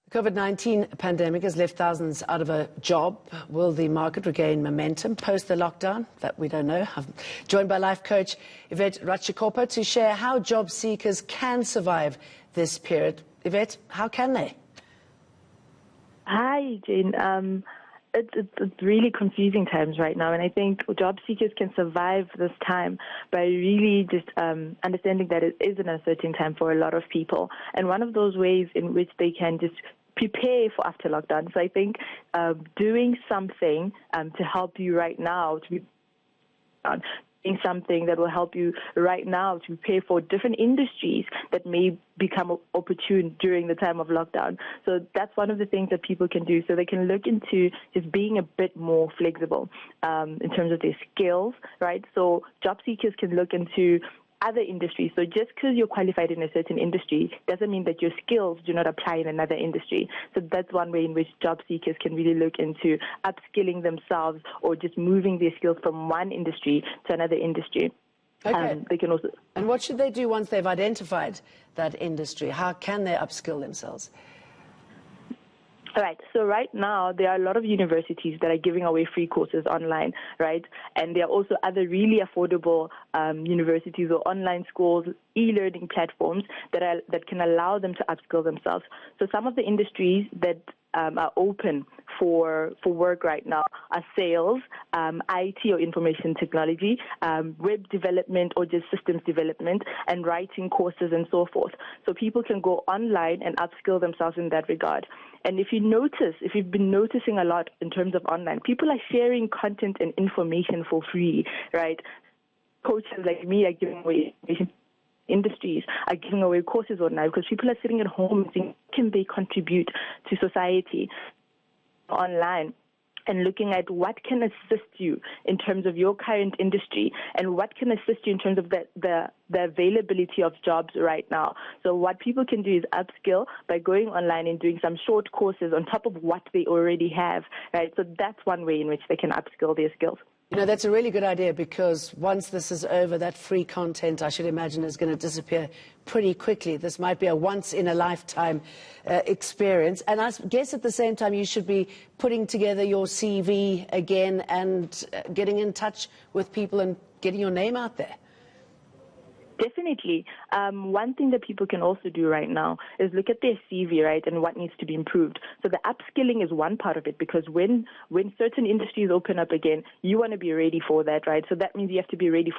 The COVID-19 pandemic has left thousands out of a job. Will the market regain momentum post the lockdown? That we don't know. I'm joined by life coach Yvette Ratshikhopha to share how job seekers can survive this period. Yvette, how can they? Hi, Jane. It's really confusing times right now, and I think job seekers can survive this time by really just understanding that it is an uncertain time for a lot of people. And one of those ways in which they can just prepare for after lockdown. So I think doing something to help you right now to be doing something that will help you right now to prepare for different industries that may become opportune during the time of lockdown. So that's one of the things that people can do. So they can look into just being a bit more flexible in terms of their skills, right? So job seekers can look into other industries. So just because you're qualified in a certain industry doesn't mean that your skills do not apply in another industry. So that's one way in which job seekers can really look into upskilling themselves or just moving their skills from one industry to another industry. Okay. They can also. And what should they do once they've identified that industry? How can they upskill themselves? All right. So right now, there are a lot of universities that are giving away free courses online, right? And there are also other really affordable universities or online schools, e-learning platforms that can allow them to upskill themselves. So some of the industries that are open for work right now are sales, IT or information technology, web development or just systems development, and writing courses and so forth. So people can go online and upskill themselves in that regard. And if you've been noticing a lot in terms of online, people are sharing content and information for free, right? Coaches like me are giving away information. Industries are giving away courses online because people are sitting at home and saying, can they contribute to society online? And looking at what can assist you in terms of your current industry and what can assist you in terms of the availability of jobs right now. So what people can do is upskill by going online and doing some short courses on top of what they already have, right? So that's one way in which they can upskill their skills. You know, that's a really good idea because once this is over, that free content, I should imagine, is going to disappear pretty quickly. This might be a once-in-a-lifetime experience. And I guess at the same time, you should be putting together your CV again and getting in touch with people and getting your name out there. Definitely. One thing that people can also do right now is look at their CV, right, and what needs to be improved. So the upskilling is one part of it because when certain industries open up again, you want to be ready for that, right? So that means you have to be ready for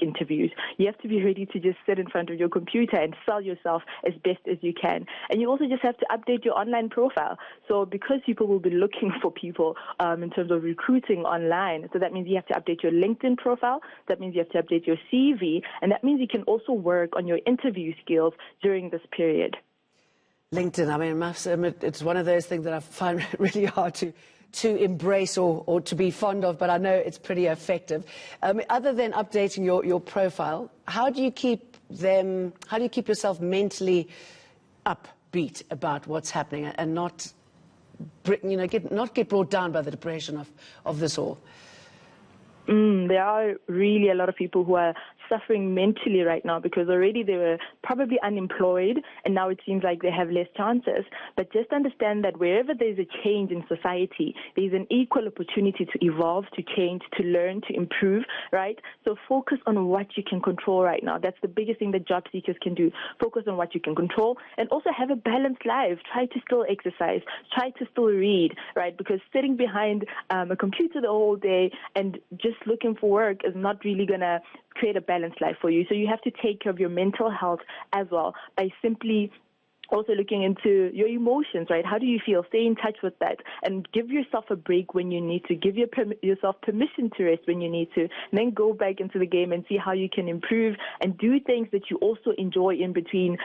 interviews. You have to be ready to just sit in front of your computer and sell yourself as best as you can. And you also just have to update your online profile. So because people will be looking for people in terms of recruiting online, so that means you have to update your LinkedIn profile. That means you have to update your CV. And that means you can also work on your interview skills during this period. LinkedIn, I mean, it's one of those things that I find really hard to embrace or to be fond of, but I know it's pretty effective. Other than updating your profile, how do you keep yourself mentally upbeat about what's happening and not get brought down by the depression of this all? There are really a lot of people who are suffering mentally right now because already they were probably unemployed and now it seems like they have less chances. But just understand that wherever there's a change in society, there's an equal opportunity to evolve, to change, to learn, to improve, right? So focus on what you can control right now. That's the biggest thing that job seekers can do. Focus on what you can control and also have a balanced life. Try to still exercise. Try to still read, right? Because sitting behind a computer the whole day and just looking for work is not really going to create a balanced life for you. So you have to take care of your mental health as well by simply also looking into your emotions, right? How do you feel? Stay in touch with that and give yourself a break when you need to. Give yourself permission to rest when you need to. And then go back into the game and see how you can improve and do things that you also enjoy in between,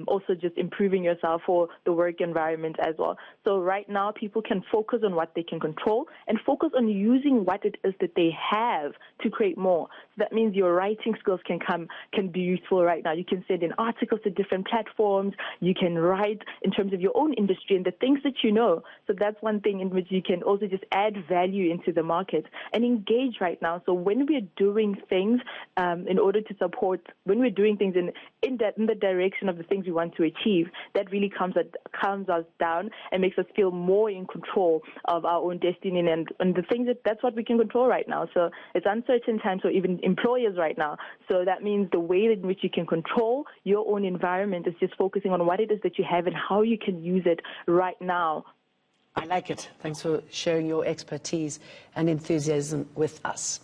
also just improving yourself for the work environment as well. So right now, people can focus on what they can control and focus on using what it is that they have to create more. So that means your writing skills can be useful right now. You can send in articles to different platforms. You can and write in terms of your own industry and the things that you know. So that's one thing in which you can also just add value into the market and engage right now. So when we're doing things in order to support, when we're doing things in the direction of the things we want to achieve, that really calms us down and makes us feel more in control of our own destiny and the things that's what we can control right now. So it's uncertain times for even employers right now. So that means the way in which you can control your own environment is just focusing on what it is that you have and how you can use it right now. I like it. Thanks for sharing your expertise and enthusiasm with us.